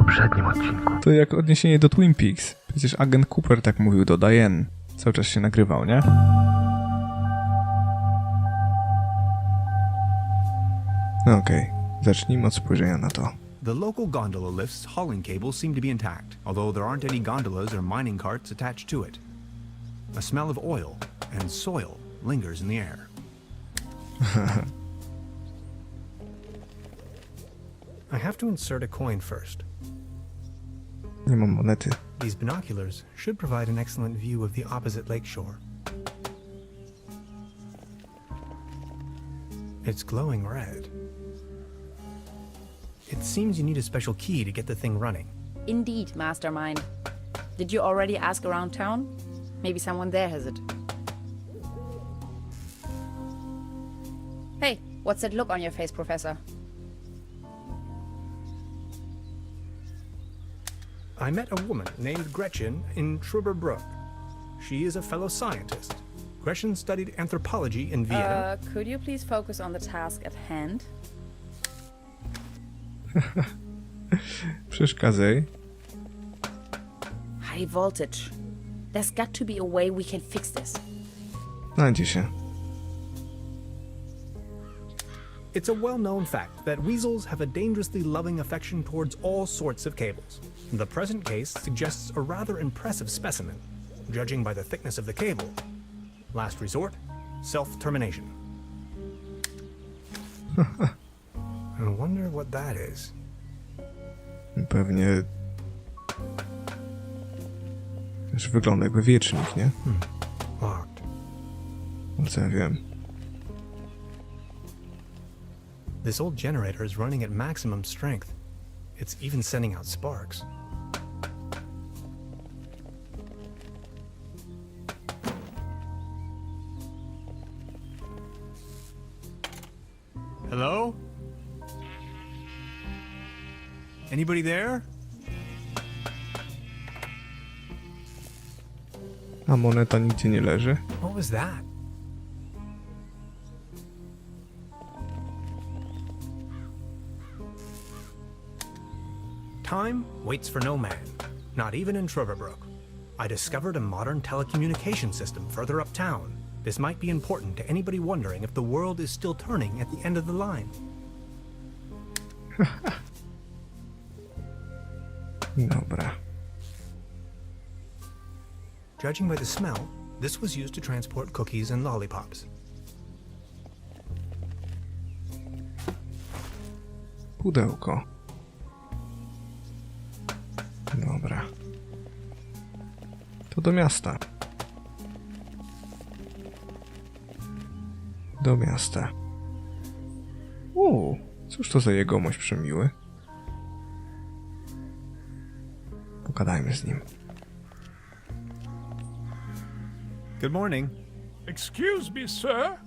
poprzednim odcinku. To jak odniesienie do Twin Peaks. Przecież agent Cooper tak mówił do Diane. Cały czas się nagrywał, nie? No okej. Zacznijmy od spojrzenia na to. The local gondola lift's hauling cables seem to be intact, although there aren't any gondolas or mining carts attached to it. A smell of oil and soil lingers in the air. I have to insert a coin first. Nie mam monety. These binoculars should provide an excellent view of the opposite lakeshore. It's glowing red. It seems you need a special key to get the thing running. Indeed, mastermind. Did you already ask around town? Maybe someone there has it. Hey, what's that look on your face, Professor? I met a woman named Gretchen in Truberbrook. She is a fellow scientist. Gretchen studied anthropology in Vienna. Could you please focus on the task at hand? Przeszkadzaj. High voltage. There's got to be a way we can fix this. Znajdzie się. It's a well-known fact that weasels have a dangerously loving affection towards all sorts of cables. The present case suggests a rather impressive specimen, judging by the thickness of the cable. Last resort, self-termination. I wonder what that is. Pewnie... Już wygląda jakby wiecznik, nie? Locked. No co ja wiem. This old generator is running at maximum strength. It's even sending out sparks. Hello? Anybody there? A moneta nigdzie nie leży. What was that? Time waits for no man, not even in Truberbrook. I discovered a modern telecommunication system further uptown. This might be important to anybody wondering if the world is still turning at the end of the line. Dobra. Judging by the smell, this was used to transport cookies and lollipops. Pudełko. Dobra. To do miasta. Do miasta. Cóż to za jegomość przemiły? Pogadajmy z nim. Good morning. Excuse me, sir.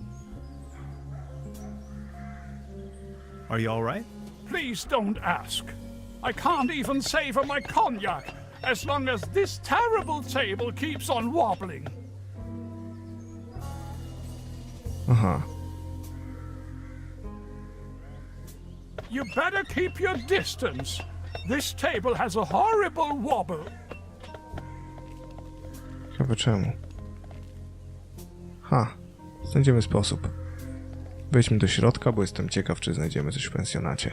Are you all right? Please don't ask. I can't even savor my cognac as long as this terrible table keeps on wobbling. Aha. You better keep your distance. This table has a horrible wobble. Ciekawe czemu. Znajdziemy sposób. Wejdźmy do środka, bo jestem ciekaw, czy znajdziemy coś w pensjonacie.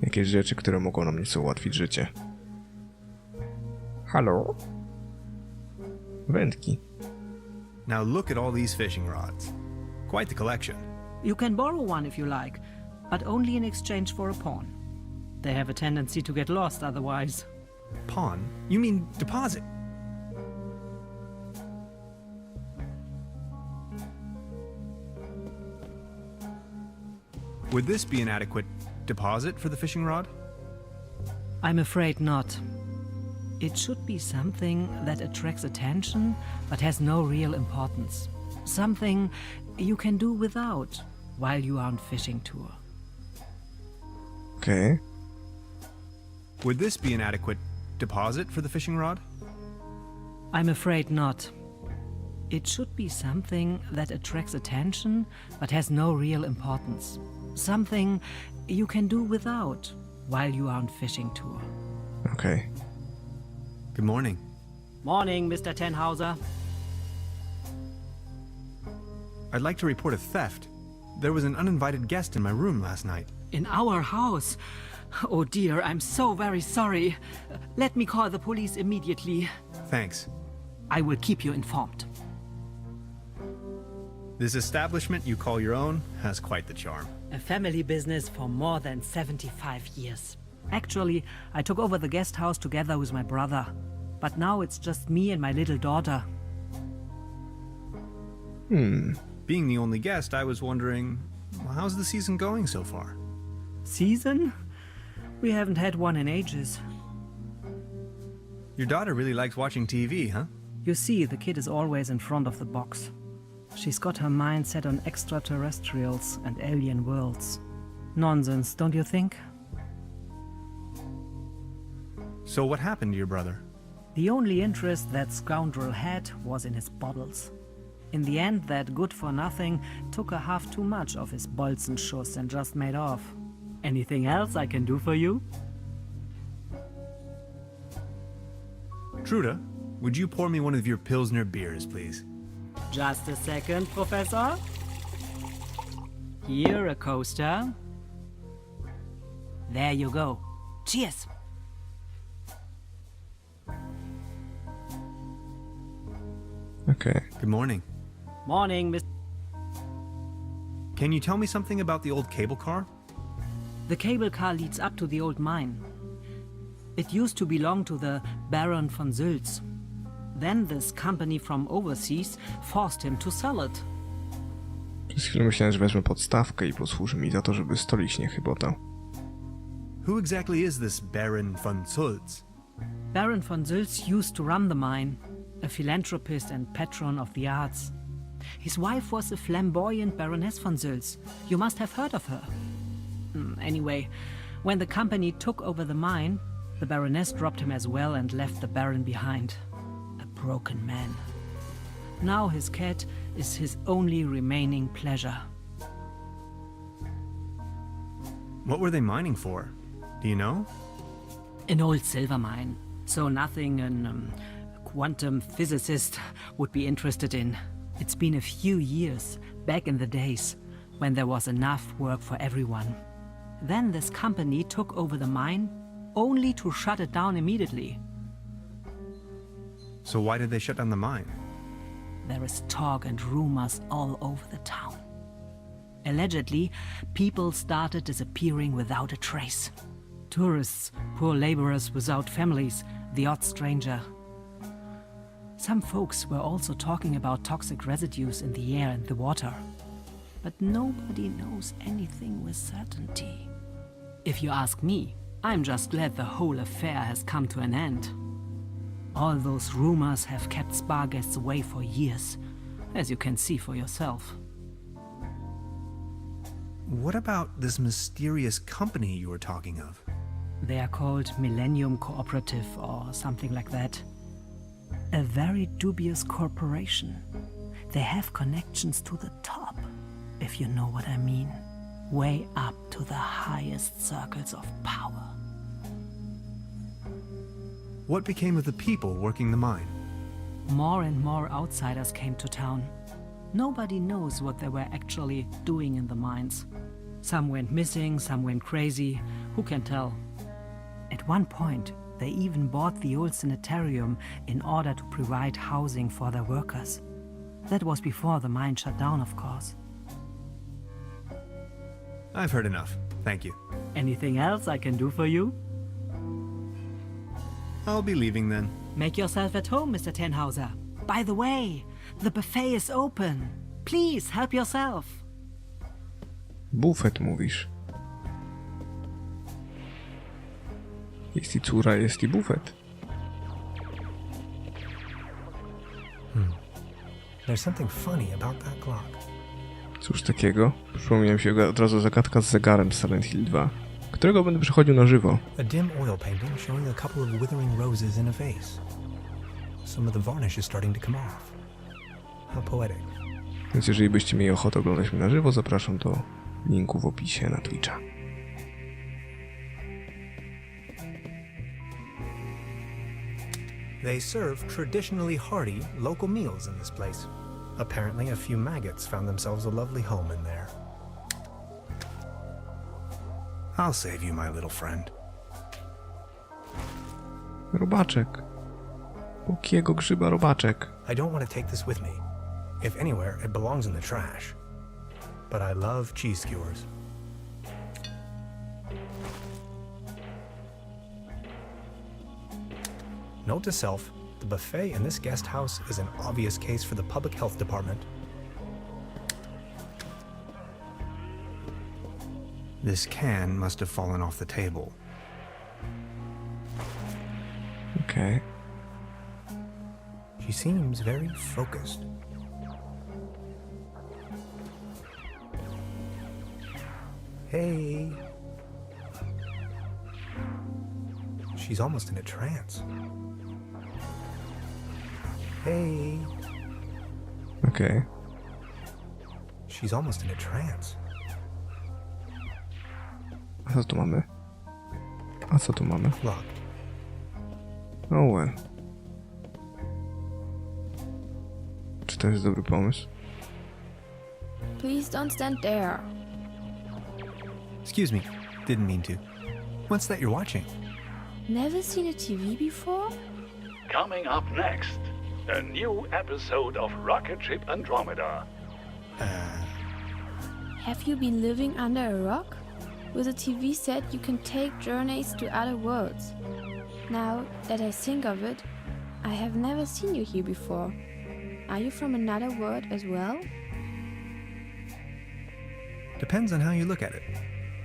Jakieś rzeczy, które mogą nam nieco ułatwić życie. Halo? Wędki. Now look at all these fishing rods. Quite the collection. You can borrow one if you like, but only in exchange for a pawn. They have a tendency to get lost otherwise. Pawn? You mean deposit? Would this be an adequate deposit for the fishing rod? I'm afraid not. It should be something that attracts attention but has no real importance. Something you can do without while you are on fishing tour. Okej. Would this be an adequate deposit for the fishing rod? I'm afraid not. It should be something that attracts attention but has no real importance. Something you can do without while you are on fishing tour. Okej. Good morning. Morning, Mr. Tenhauser. I'd like to report a theft. There was an uninvited guest in my room last night. In our house? Oh dear, I'm so very sorry. Let me call the police immediately. Thanks. I will keep you informed. This establishment you call your own has quite the charm. A family business for more than 75 years. Actually, I took over the guest house together with my brother. But now it's just me and my little daughter. Being the only guest, I was wondering, how's the season going so far? Season? We haven't had one in ages. Your daughter really likes watching TV, huh? You see, the kid is always in front of the box. She's got her mind set on extraterrestrials and alien worlds. Nonsense, don't you think? So what happened to your brother? The only interest that scoundrel had was in his bottles. In the end, that good-for-nothing took a half too much of his Bolzenschuss and just made off. Anything else I can do for you? Truda, would you pour me one of your Pilsner beers, please? Just a second, Professor. Here, a coaster. There you go. Cheers! Okej. Good morning. Morning, Miss... Can you tell me something about the old cable car? The cable car leads up to the old mine. It used to belong to the Baron von Sülz. Then this company from overseas forced him to sell it. Przez chwilę myślałem, że wezmę podstawkę i posłuży mi za to, żeby stolić nie chybotał. Who exactly is this Baron von Sülz? Baron von Sülz used to run the mine, a philanthropist and patron of the arts. His wife was a flamboyant Baroness von Sülz. You must have heard of her. Anyway, when the company took over the mine, the Baroness dropped him as well and left the Baron behind. A broken man. Now his cat is his only remaining pleasure. What were they mining for? Do you know? An old silver mine, so nothing a quantum physicist would be interested in. It's been a few years, back in the days, when there was enough work for everyone. Then this company took over the mine, only to shut it down immediately. So why did they shut down the mine? There is talk and rumors all over the town. Allegedly, people started disappearing without a trace. Tourists, poor laborers without families, the odd stranger. Some folks were also talking about toxic residues in the air and the water. But nobody knows anything with certainty. If you ask me, I'm just glad the whole affair has come to an end. All those rumors have kept spa guests away for years, as you can see for yourself. What about this mysterious company you were talking of? They are called Millennium Cooperative or something like that. A very dubious corporation. They have connections to the top, if you know what I mean. Way up to the highest circles of power. What became of the people working the mine? More and more outsiders came to town. Nobody knows what they were actually doing in the mines. Some went missing, some went crazy. Who can tell? At one point, they even bought the old sanitarium in order to provide housing for their workers. That was before the mine shut down, of course. I've heard enough. Thank you. Anything else I can do for you? I'll be leaving then. Make yourself at home, Mr. Tenhauser. By the way, the buffet is open. Please help yourself. Bufet mówisz. Jest i córa, jest i bufet. There's something funny about that clock. Cóż takiego? Przypomniałem się od razu zagadka z zegarem z Silent Hill 2, którego będę przechodził na żywo. A dim oil painting showing a couple of withering roses in a vase. Some of the varnish is starting to come off. How poetic. Więc jeżeli byście mieli ochotę oglądać mnie na żywo, zapraszam do linku w opisie na Twitcha. They serve traditionally hearty local meals in this place. Apparently, a few maggots found themselves a lovely home in there. I'll save you, my little friend. Robaczek. Łukiego grzyba robaczek. I don't want to take this with me. If anywhere, it belongs in the trash. But I love cheese skewers. Note to self, the buffet in this guest house is an obvious case for the public health department. This can must have fallen off the table. Okej. She seems very focused. Hey. She's almost in a trance. Hey. Okej. She's almost in a trance. A co tu mamy? A co tu mamy? Locked. Oh well. Czy to jest dobry pomysł? Please don't stand there. Excuse me. Didn't mean to. What's that you're watching? Never seen a TV before? Coming up next, a new episode of Rocket Ship Andromeda. Have you been living under a rock? With a TV set, you can take journeys to other worlds. Now that I think of it, I have never seen you here before. Are you from another world as well? Depends on how you look at it.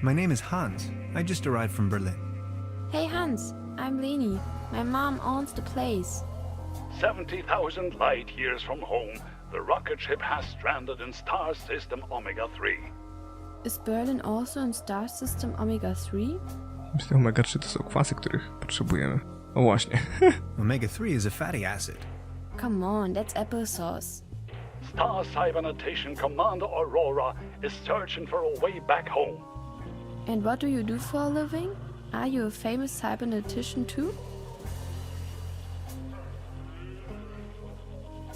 My name is Hans. I just arrived from Berlin. Hey Hans, I'm Leni. My mom owns the place. 70,000 light years from home, the rocket ship has stranded in star system Omega-3. Is Berlin also in star system Omega-3? Myślę, omega-3 to są kwasy, których potrzebujemy. O właśnie. Omega-3 is a fatty acid. Come on, that's applesauce. Star Cybernetation Commander Aurora is searching for a way back home. And what do you do for a living? Are you a famous cybernetician too?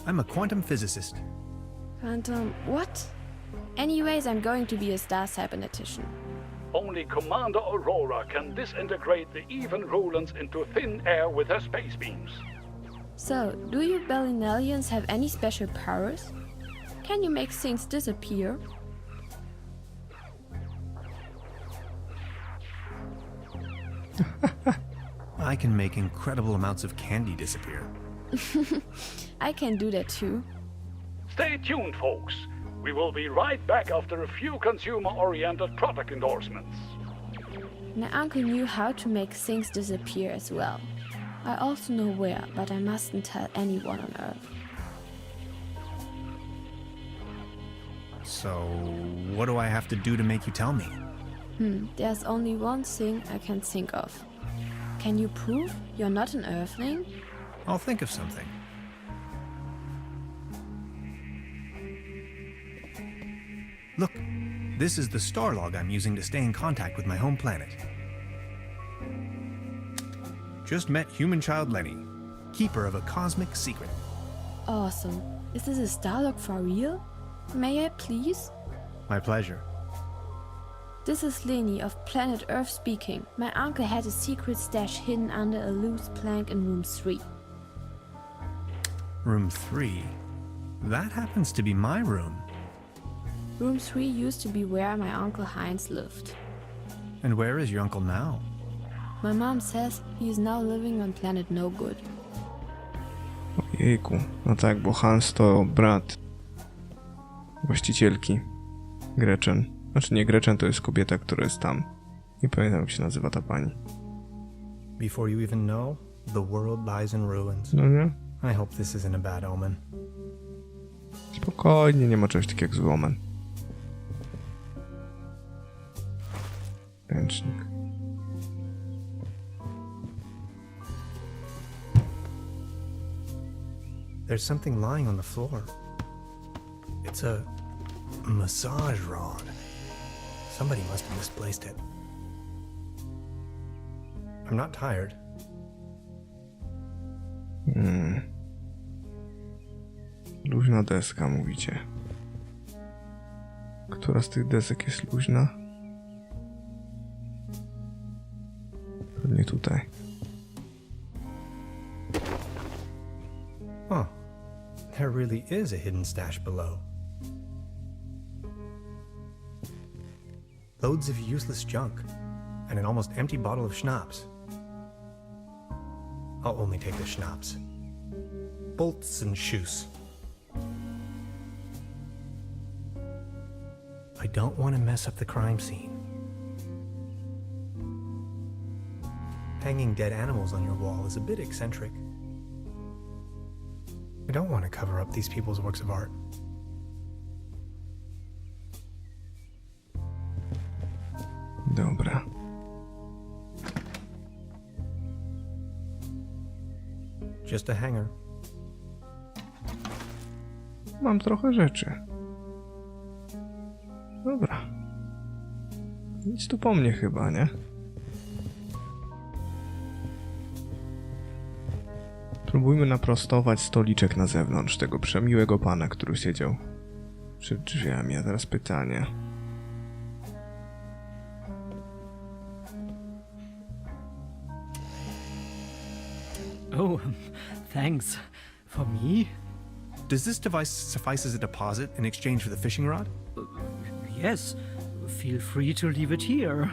I'm a quantum physicist. Quantum, what? Anyways, I'm going to be a star cybernetician. Only Commander Aurora can disintegrate the even rulons into thin air with her space beams. So, do you Berlinalians have any special powers? Can you make things disappear? I can make incredible amounts of candy disappear. I can do that too. Stay tuned, folks. We will be right back after a few consumer-oriented product endorsements. My uncle knew how to make things disappear as well. I also know where, but I mustn't tell anyone on Earth. So, what do I have to do to make you tell me? There's only one thing I can think of. Can you prove you're not an Earthling? I'll think of something. Look, this is the star log I'm using to stay in contact with my home planet. Just met human child Lenny, keeper of a cosmic secret. Awesome. Is this a star log for real? May I please? My pleasure. This is Leni of planet Earth speaking. My uncle had a secret stash hidden under a loose plank in room 3. Room 3? That happens to be my room. Room 3 used to be where my uncle Heinz lived. And where is your uncle now? My mom says he is now living on planet No Good. Ojejku. No tak, bo Hans to brat właścicielki. Gretchen. Znaczy nie, Gretchen to jest kobieta, która jest tam. Nie pamiętam, jak się nazywa ta pani. Before you even know, the world lies in ruins. No nie? I hope this isn't a bad omen. Spokojnie, nie ma czegoś takiego jak zły omen. Ręcznik. There's something lying on the floor. It's a massage rod. Somebody must have misplaced it. I'm not tired. Luźna deska, mówicie. Która z tych desek jest luźna? Pewnie tutaj. Huh. There really is a hidden stash below. Loads of useless junk, and an almost empty bottle of schnapps. I'll only take the schnapps. Bolts and shoes. I don't want to mess up the crime scene. Hanging dead animals on your wall is a bit eccentric. I don't want to cover up these people's works of art. Dobra. Just a hanger. Mam trochę rzeczy. Dobra. Nic tu po mnie chyba, nie? Próbujmy naprostować stoliczek na zewnątrz tego przemiłego pana, który siedział przed drzwiami. A teraz pytanie. Oh, thanks. For me? Does this device suffice as a deposit in exchange for the fishing rod? Yes. Feel free to leave it here.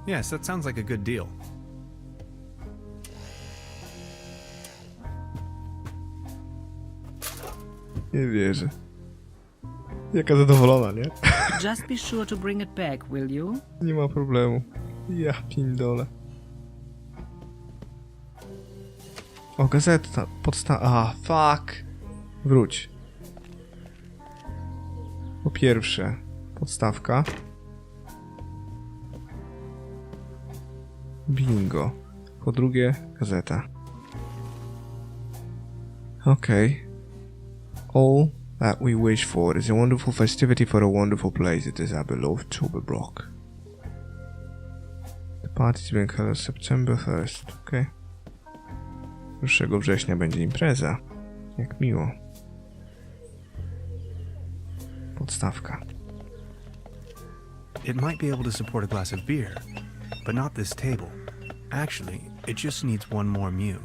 Yes, that sounds like a good deal. Nie wierzę. Jaka zadowolona, nie? Just be sure to bring it back, will you? Nie ma problemu. Ja pindole. O, gazeta. Fuck. Wróć. Po pierwsze, podstawka. Bingo. Po drugie, gazeta. Okej. All that we wish for is a wonderful festivity for a wonderful place. It is our beloved Truberbrook. The party is being held on September 1st. Okay. 1 września będzie impreza. Jak miło. Podstawka. It might be able to support a glass of beer, but not this table. Actually, it just needs one more mew.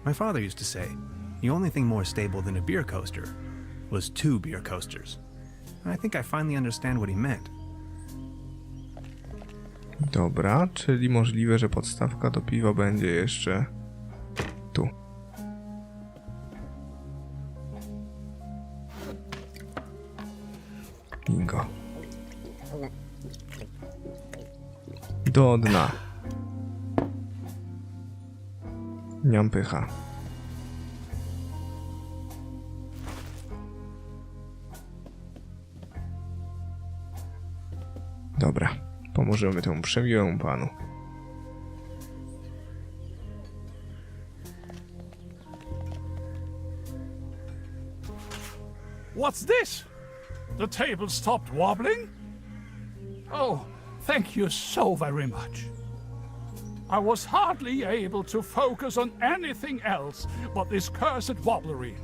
My father used to say, the only thing more stable than a beer coaster was 2 beer coasters. And I think I finally understand what he meant. Dobra, czyli możliwe, że podstawka do piwa będzie jeszcze tu. Bingo. Do dna. Nie mam pycha. Dobra, pomożemy temu przemiłemu panu. What's this? The table stopped wobbling? Oh, thank you so very much. I was hardly able to focus on anything else but this cursed wobblery.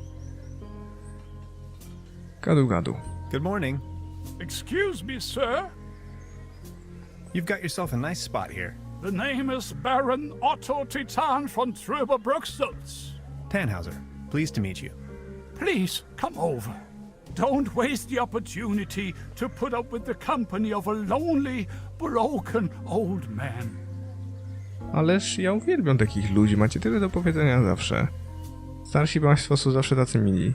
Gadu gadu. Good morning. Excuse me, sir. You've got yourself a nice spot here. The name is Baron Otto Titan von Truberbrook Schultz. Tannhauser, pleased to meet you. Please, come over. Don't waste the opportunity to put up with the company of a lonely, broken old man. Ależ ja uwielbiam takich ludzi, macie tyle do powiedzenia zawsze. Starsi państwo są zawsze tacy mili.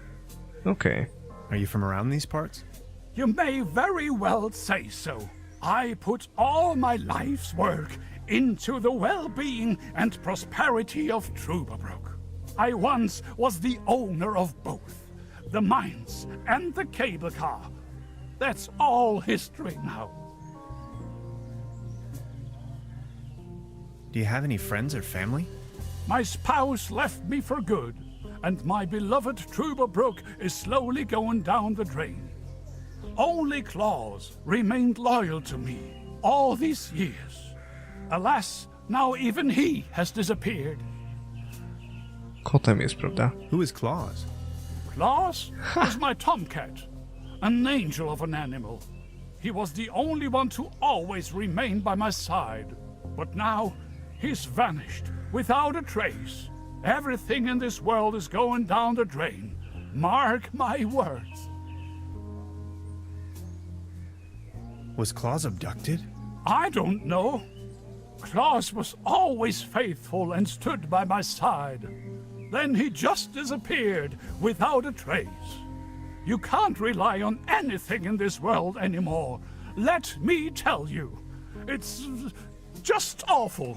Okej. Are you from around these parts? You may very well say so. I put all my life's work into the well-being and prosperity of Truberbrook. I once was the owner of both, the mines and the cable car. That's all history now. Do you have any friends or family? My spouse left me for good, and my beloved Truberbrook is slowly going down the drain. Only Claus remained loyal to me all these years. Alas, now even he has disappeared. Kotem jest, prawda? Who is Claus? Claus was my tomcat, an angel of an animal. He was the only one to always remain by my side. But now, he's vanished, without a trace. Everything in this world is going down the drain. Mark my words. Was Claus abducted? I don't know. Claus was always faithful and stood by my side. Then he just disappeared without a trace. You can't rely on anything in this world anymore. Let me tell you. It's just awful.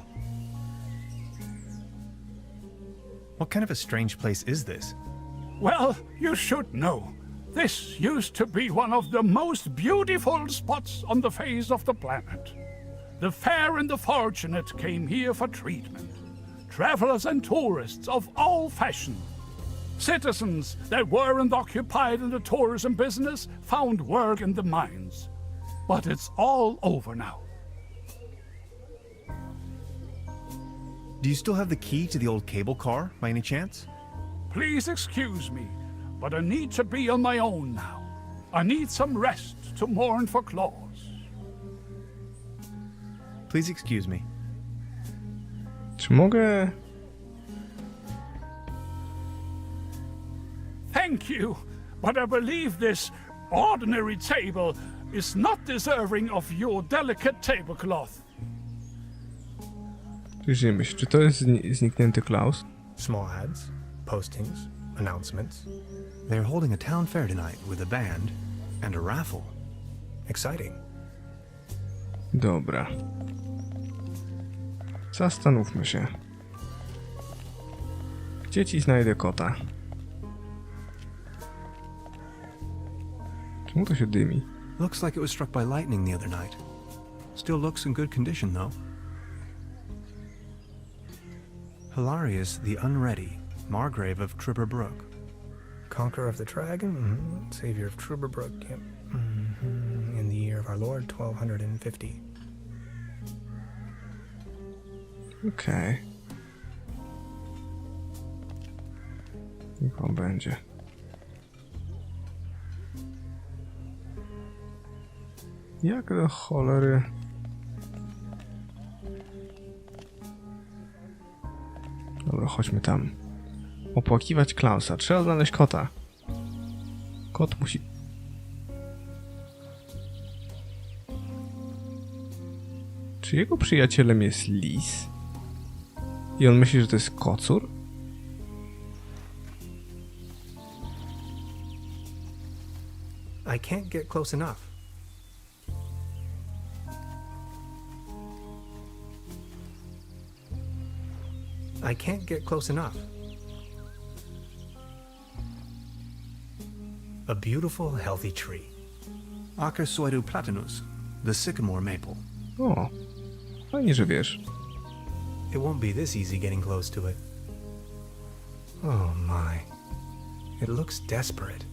What kind of a strange place is this? Well, you should know. This used to be one of the most beautiful spots on the face of the planet. The fair and the fortunate came here for treatment. Travelers and tourists of all fashion. Citizens that weren't occupied in the tourism business found work in the mines. But it's all over now. Do you still have the key to the old cable car, by any chance? Please excuse me, but I need to be on my own now. I need some rest to mourn for Claus. Please excuse me. Czy mogę... Thank you, but I believe this ordinary table is not deserving of your delicate tablecloth. Przyjrzyjmy się, czy to jest zniknięty Klaus? Small ads, postings, announcements. They're holding a town fair tonight with a band and a raffle. Exciting. Dobra. Zastanówmy się. Gdzie ci znajdę kota? Czemu to się dymi? Looks like it was struck by lightning the other night. Still looks in good condition, though. Hilarious the Unready, Margrave of Truberbrook. Conqueror of the Dragon, Savior of Truberbrook, in the year of our Lord, 1250. Okej. Niech on będzie. Jak do cholery... Dobra, chodźmy tam. Opłakiwać Klausa. Trzeba znaleźć kota. Kot musi... Czy jego przyjacielem jest lis? I on myśli, że to jest kocur? I can't get close enough. I can't get close enough. A beautiful, healthy tree. Acer platanus, the sycamore maple. O, fajnie, że wiesz. It won't be this easy getting close to it. Oh my. It looks desperate.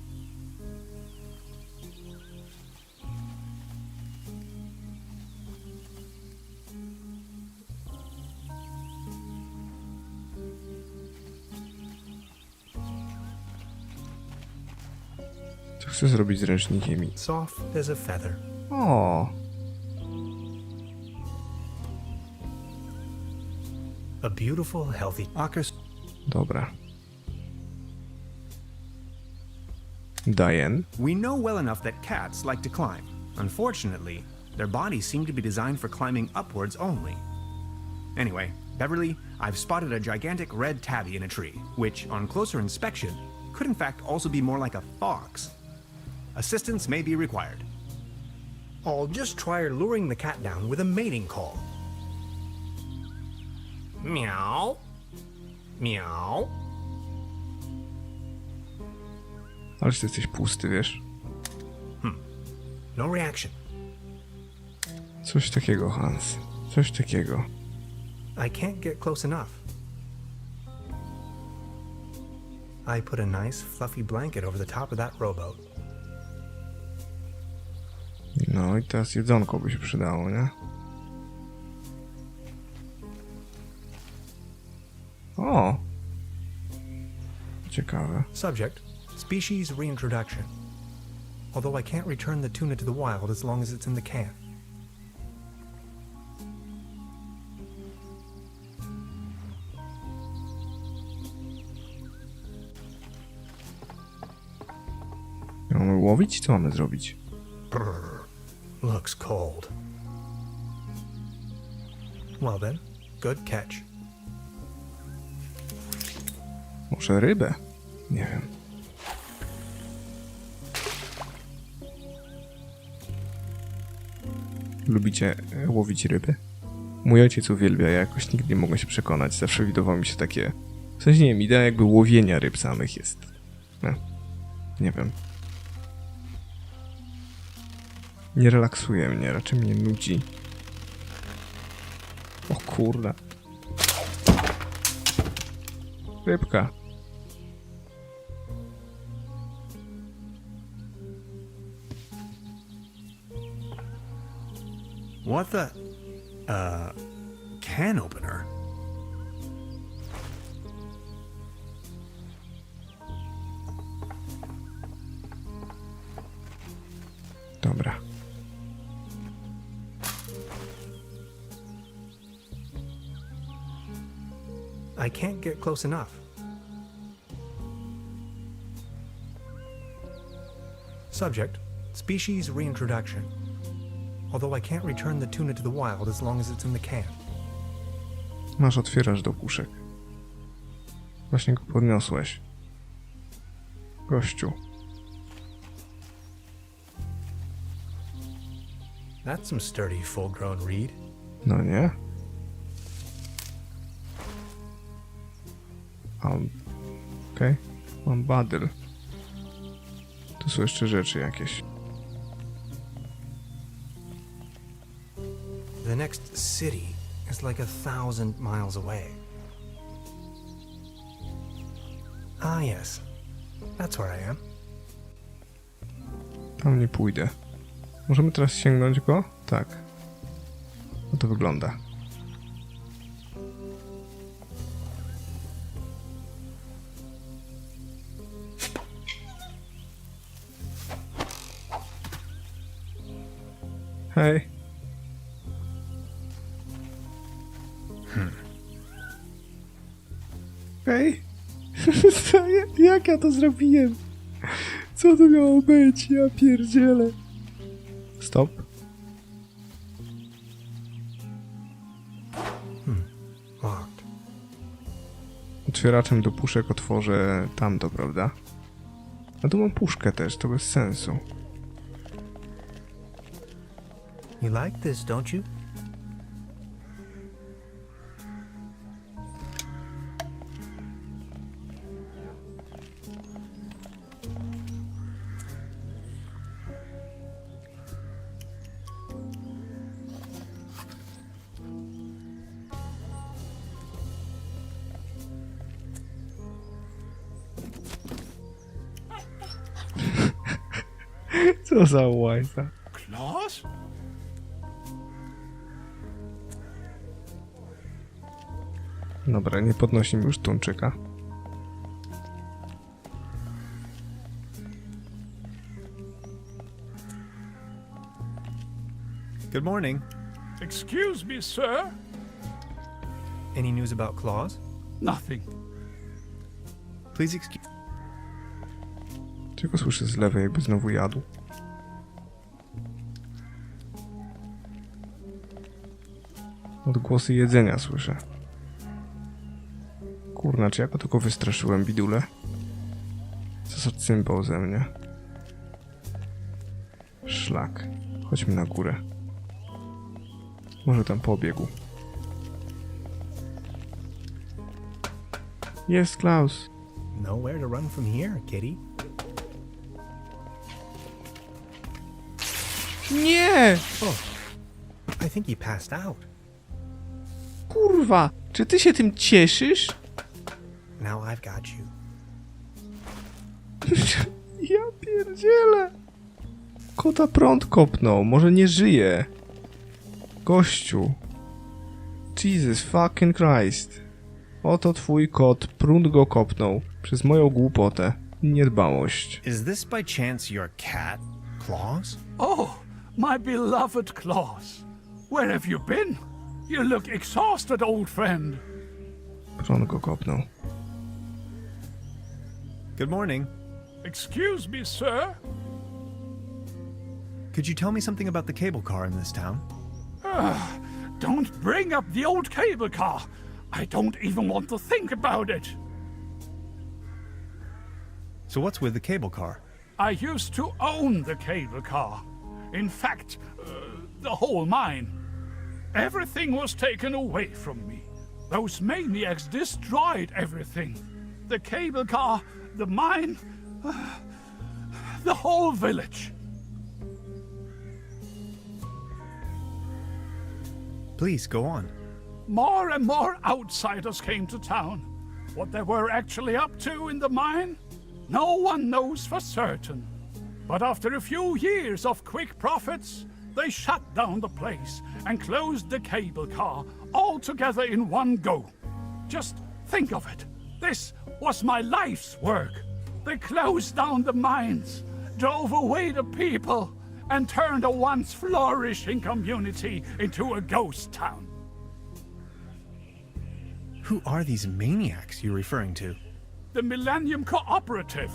Co chcę zrobić z ręcznikiem? Soft as a feather. O, A beautiful, healthy Acer. dobra. Diane. We know well enough that cats like to climb. Unfortunately, their bodies seem to be designed for climbing upwards only. Anyway, Beverly, I've spotted a gigantic red tabby in a tree, which, on closer inspection, could in fact also be more like a fox. Assistance may be required. I'll just try luring the cat down with a mating call. Meow. Meow. Ależ ty jesteś pusty, wiesz? No reaction. Coś takiego, Hans. Coś takiego. I can't get close enough. I put a nice fluffy blanket over the top of that rowboat. No i teraz jedzonko by się przydało, nie? O! Ciekawe. Subject, species reintroduction. Although I can't return the tuna to the wild as long as it's in the can. Mamy łowić? Co mamy zrobić? Brr, looks cold. Well then, good catch. Może rybę? Nie wiem. Lubicie łowić ryby? Mój ojciec uwielbia, ja jakoś nigdy nie mogłem się przekonać. Zawsze widywało mi się takie... W sensie nie wiem, idea jakby łowienia ryb samych jest. Nie wiem. Nie relaksuje mnie, raczej mnie nudzi. O kurde. Rybka. What the? Can opener? Dobra. I can't get close enough. Subject, species reintroduction. Although I can't return the tuna to the wild as long as it's in the can. Masz otwierasz do puszek. Właśnie go podniosłeś. Gościu. That's some sturdy, full-grown reed. No nie? Okej. Mam badyl. Tu są jeszcze rzeczy jakieś. The next city is like 1,000 miles away. Ah, yes. That's where I am. Tam nie pójdę. Możemy teraz sięgnąć go? Tak. No to wygląda. Hej. Hej. Jak ja to zrobiłem? Co to miało być? Ja pierdzielę. Stop. Locked. Otwieraczem do puszek otworzę tamto, prawda? A tu mam puszkę też, to bez sensu. You like this, don't you? Co za łajza. Klaus? Dobra, nie podnosi mi już tuńczyka. Good morning. Excuse me, sir? Any news about claws? Nothing. Please excuse. Czego słyszę z lewej, jakby znowu jadł? Odgłosy jedzenia słyszę. Kurna, czy ja go tylko wystraszyłem, bidule? Co za cymbał ze mnie? Szlak. Chodźmy na górę. Może tam pobiegł. Jest Klaus. Nowhere to run from here, kitty. Nie! I think he passed out. Kurwa! Czy ty się tym cieszysz? Now I've got you. pierdzielę. Kota prąd kopnął, może nie żyje. Gościu. Jesus fucking Christ. Oto twój kot, prąd go kopnął. Przez moją głupotę i niedbałość. Is this by chance your cat, Claus? Oh, my beloved Claus. Where have you been? You look exhausted, old friend. Prąd go kopnął. Good morning. Excuse me, sir. Could you tell me something about the cable car in this town? Don't bring up the old cable car. I don't even want to think about it. So what's with the cable car? I used to own the cable car. In fact, the whole mine. Everything was taken away from me. Those maniacs destroyed everything. The cable car, the mine, the whole village. Please, go on. More and more outsiders came to town. What they were actually up to in the mine, no one knows for certain. But after a few years of quick profits, they shut down the place and closed the cable car all together in one go. Just think of it. This was my life's work. They closed down the mines, drove away the people, and turned a once flourishing community into a ghost town. Who are these maniacs you're referring to? The Millennium Cooperative,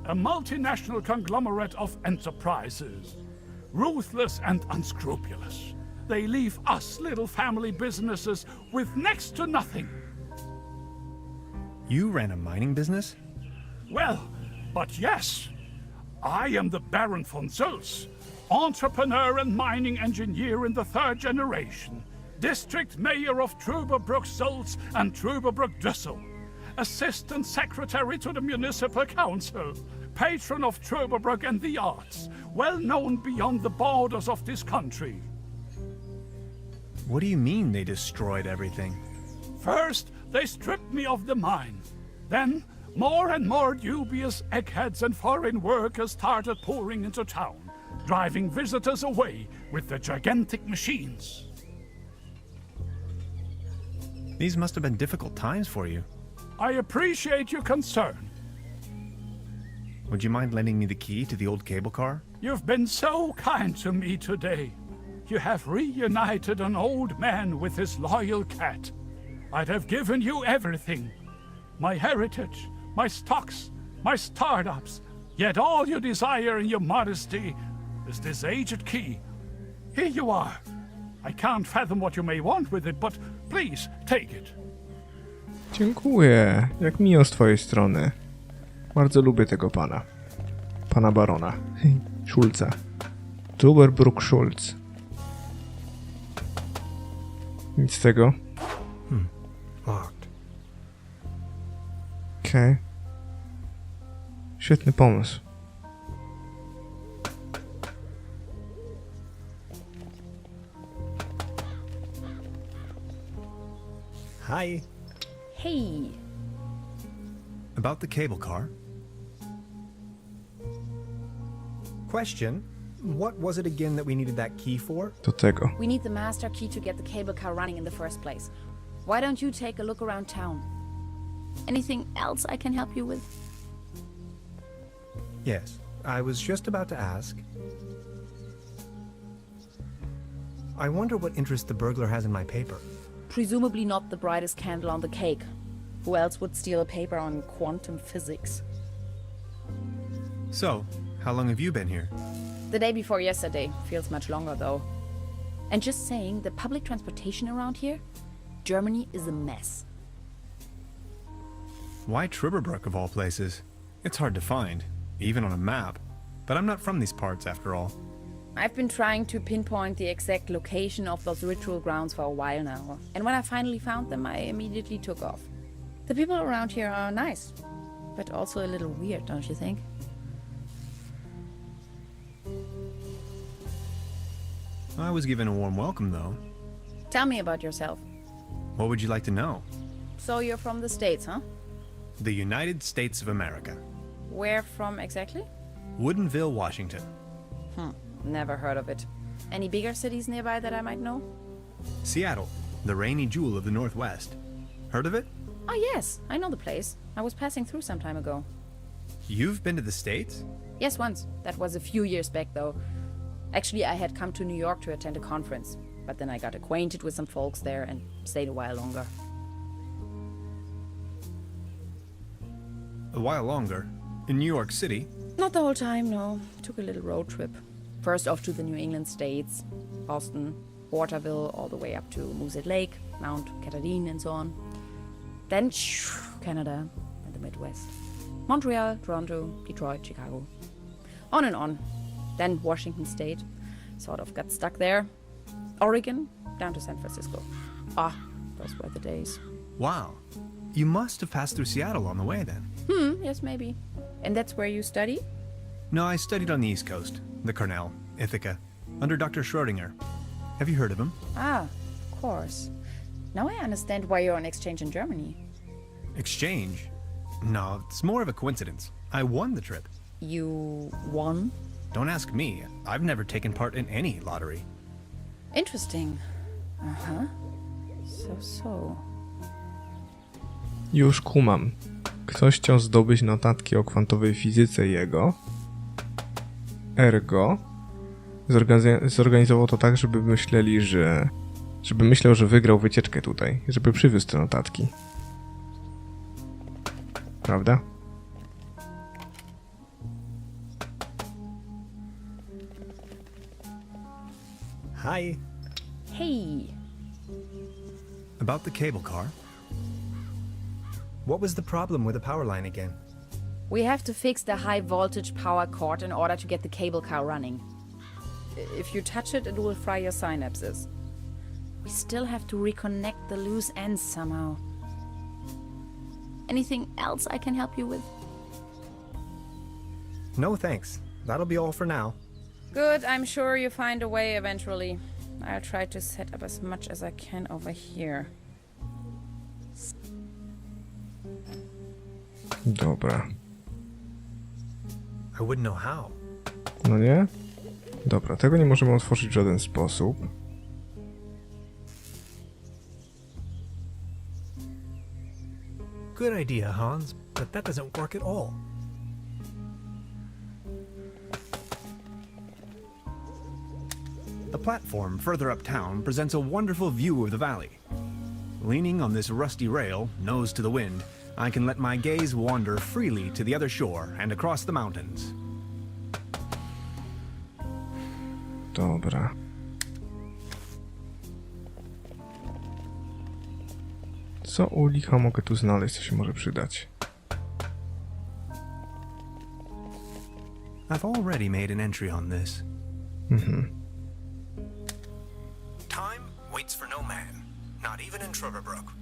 a multinational conglomerate of enterprises. Ruthless and unscrupulous. They leave us little family businesses with next to nothing. You ran a mining business? Well, but yes. I am the Baron von Sulz, entrepreneur and mining engineer in the third generation, district mayor of Truberbrook Sulz and Truberbrook Düssel, assistant secretary to the municipal council, patron of Truberbrook and the arts, well known beyond the borders of this country. What do you mean they destroyed everything? First, they stripped me of the mine. Then, more and more dubious eggheads and foreign workers started pouring into town, driving visitors away with the gigantic machines. These must have been difficult times for you. I appreciate your concern. Would you mind lending me the key to the old cable car? You've been so kind to me today. You have reunited an old man with his loyal cat. I'd have given you everything. My heritage, my stocks, my startups. Yet all you desire in your modesty is this aged key. Here you are. I can't fathom what you may want with it, but please take it. Dziękuję. Jak miło z twojej strony. Bardzo lubię tego pana. Pana barona. Schulza. Truberbrook Schulz. Nic z tego. Locked. Okej. Świetny pomysł. Hi. Hey, About the cable car? Question. What was it again that we needed that key for? Do tego. we need the master key to get the cable car running in the first place. Why don't you take a look around town? Anything else I can help you with? Yes, I was just about to ask. I wonder what interest the burglar has in my paper. Presumably not the brightest candle on the cake. Who else would steal a paper on quantum physics? So, how long have you been here? The day before yesterday. Feels much longer though. And just saying, the public transportation around here? Germany is a mess. Why Truberbrook of all places? It's hard to find, even on a map. But I'm not from these parts after all. I've been trying to pinpoint the exact location of those ritual grounds for a while now. And when I finally found them, I immediately took off. The people around here are nice, but also a little weird, don't you think? I was given a warm welcome, though. Tell me about yourself. What would you like to know? So you're from the States, huh? The United States of America. Where from exactly? Woodinville, Washington. Never heard of it. Any bigger cities nearby that I might know? Seattle, the rainy jewel of the Northwest. Heard of it? Oh, yes, I know the place. I was passing through some time ago. You've been to the States? Yes, once. That was a few years back, though. Actually, I had come to New York to attend a conference, but then I got acquainted with some folks there and stayed a while longer. A while longer? In New York City? Not the whole time, no. Took a little road trip. First off to the New England states, Boston, Waterville, all the way up to Moosehead Lake, Mount Catherine, and so on. Then Canada and the Midwest. Montreal, Toronto, Detroit, Chicago. On and on. Then Washington State. Sort of got stuck there. Oregon, down to San Francisco. Ah, those were the days. Wow. You must have passed through Seattle on the way then. Yes, maybe. And that's where you study? No, I studied on the East Coast. The Cornell, Ithaca, under Dr. Schrodinger. Have you heard of him? Ah, of course. Now I understand why you're on exchange in Germany. Exchange? No, it's more of a coincidence. I won the trip. You won? Don't ask me. I've never taken part in any lottery. Interesting. Uh-huh. So. Już kumam. Ktoś chciał zdobyć notatki o kwantowej fizyce jego. Ergo zorganizował to tak, żeby myślał, że wygrał wycieczkę tutaj. Żeby przywiózł te notatki. Prawda? Hi. Hey. About the cable car? What was the problem with the power line again? We have to fix the high voltage power cord in order to get the cable car running. If you touch it, it will fry your synapses. We still have to reconnect the loose ends somehow. Anything else I can help you with? No thanks. That'll be all for now. Good, I'm sure you find a way eventually. I'll try to set up as much as I can over here. Dobra. I wouldn't know how. No nie? Dobra, tego nie możemy otworzyć w żaden sposób. Good idea, Hans, but that doesn't work at all. The platform further uptown presents a wonderful view of the valley. Leaning on this rusty rail, nose to the wind, I can let my gaze wander freely to the other shore and across the mountains. Dobra. Co u licha mogę tu znaleźć, co się może przydać? I've already made an entry on this. Time waits for no man, not even in Truberbrook.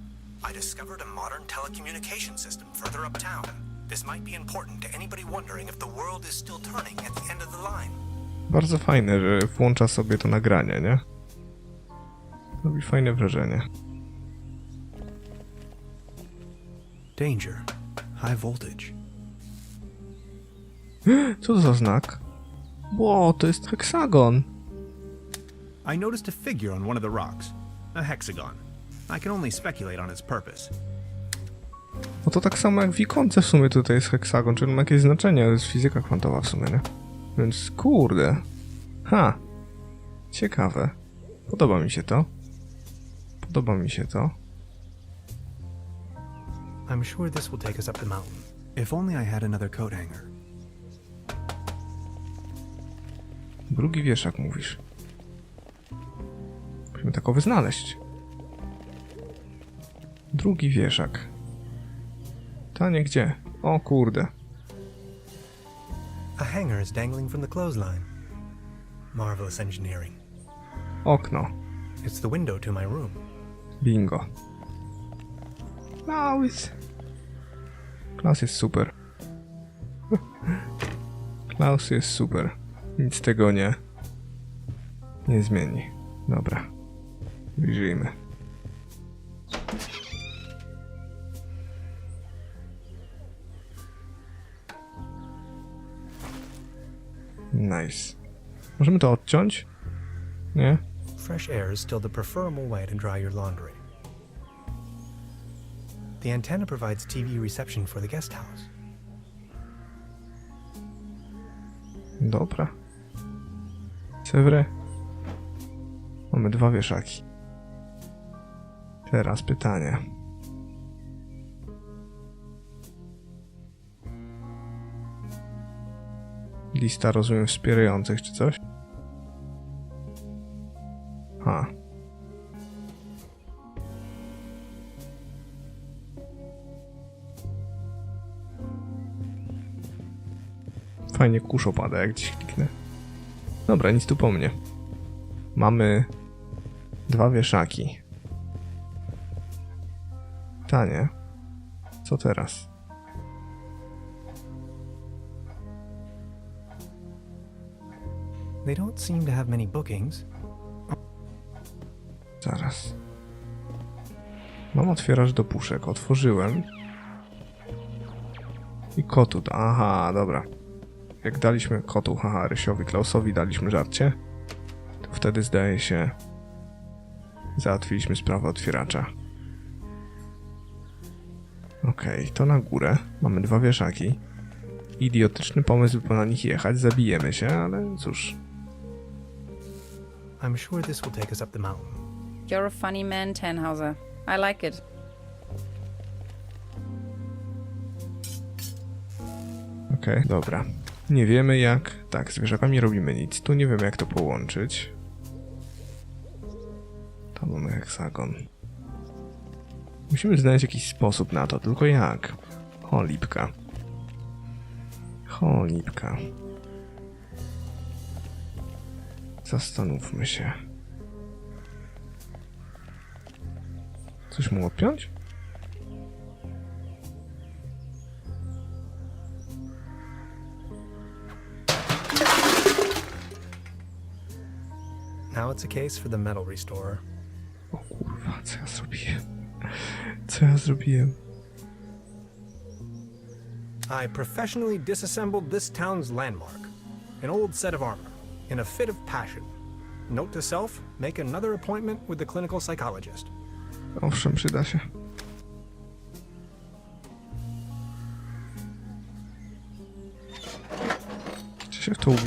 I discovered a modern telecommunication system further uptown. This might be important to anybody wondering if the world is still turning at the end of the line. Bardzo fajne, że włącza sobie to nagranie, nie? Robi fajne wrażenie. Danger. High voltage. Co to za znak? Ło, to jest heksagon. I noticed a figure on one of the rocks. A hexagon. I can only speculate on its purpose. No to tak samo jak w ikonce w sumie tutaj jest heksagon, czyli ma jakieś znaczenie, ale jest fizyka kwantowa w sumie, nie? Więc kurde. Ha. Ciekawe. Podoba mi się to. I'm sure this will take us up the mountain. If only I had another coat hanger. Drugi wieszak mówisz. Musimy takowy znaleźć. Drugi wieszak. Tanie gdzie? O kurde. A hanger is dangling from the clothesline. Marvelous engineering. Okno. It's the window to my room. Bingo. Klaus jest super. Klaus jest super. Nic tego nie zmieni. Dobra. Wyjrzyjmy. Nice. Możemy to odciąć? Nie? Fresh air is still the preferable way to dry your laundry. The antenna provides TV reception for the guest house. Dobra. C'est vrai. Mamy 2 wieszaki. Teraz pytanie. Lista, rozumiem, wspierających czy coś? Ha. Fajnie kurz opada, jak gdzieś kliknę. Dobra, nic tu po mnie. Mamy 2 wieszaki. Pytanie. Co teraz? They don't seem to have many bookings. Zaraz. Mam otwieracz do puszek. Otworzyłem. I kotu. Aha, dobra. Jak daliśmy kotu, haha, Rysiowi, Klausowi daliśmy żarcie, to wtedy zdaje się załatwiliśmy sprawę otwieracza. Okej, to na górę. Mamy 2 wieszaki. Idiotyczny pomysł, by po nich jechać. Zabijemy się, ale cóż. I'm sure this will take us up the mountain. You're a funny man, Tannhauser. I like it. Okej, dobra. Nie wiemy jak... Tak, z wieszakami robimy nic. Tu nie wiemy jak to połączyć. Tam mamy heksagon. Musimy znaleźć jakiś sposób na to, tylko jak? Cholipka. Cholipka. Zastanówmy się. Coś mu odpiąć? Now it's a case for the metal restorer. O kurwa, co ja zrobiłem? Co ja zrobiłem? I professionally disassembled this town's landmark, an old set of armor, in a fit of passion. Note to self, make another appointment with the clinical psychologist. Owszem, przyda się. Czy się w to ubi...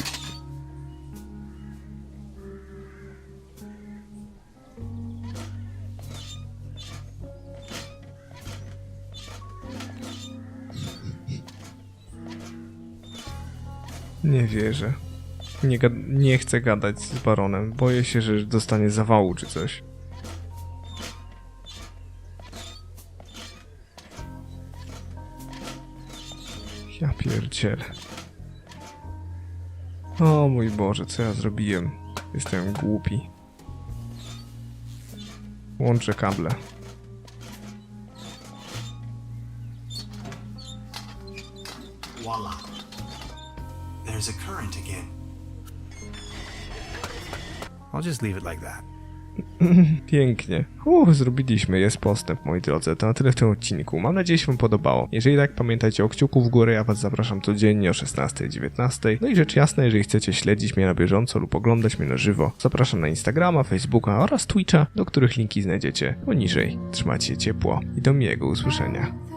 Nie wierzę. Nie chcę gadać z baronem. Boję się, że dostanie zawału czy coś. Ja pierdzielę. O mój Boże, co ja zrobiłem? Jestem głupi. Łączę kable. Voila. There's a current again. I'll just leave it like that. Pięknie. Zrobiliśmy, jest postęp, moi drodzy. To na tyle w tym odcinku. Mam nadzieję, że się wam podobało. Jeżeli tak, pamiętajcie o kciuku w górę. Ja was zapraszam codziennie o 16:19. No i rzecz jasna, jeżeli chcecie śledzić mnie na bieżąco lub oglądać mnie na żywo, zapraszam na Instagrama, Facebooka oraz Twitcha, do których linki znajdziecie poniżej. Trzymajcie się ciepło i do miłego usłyszenia.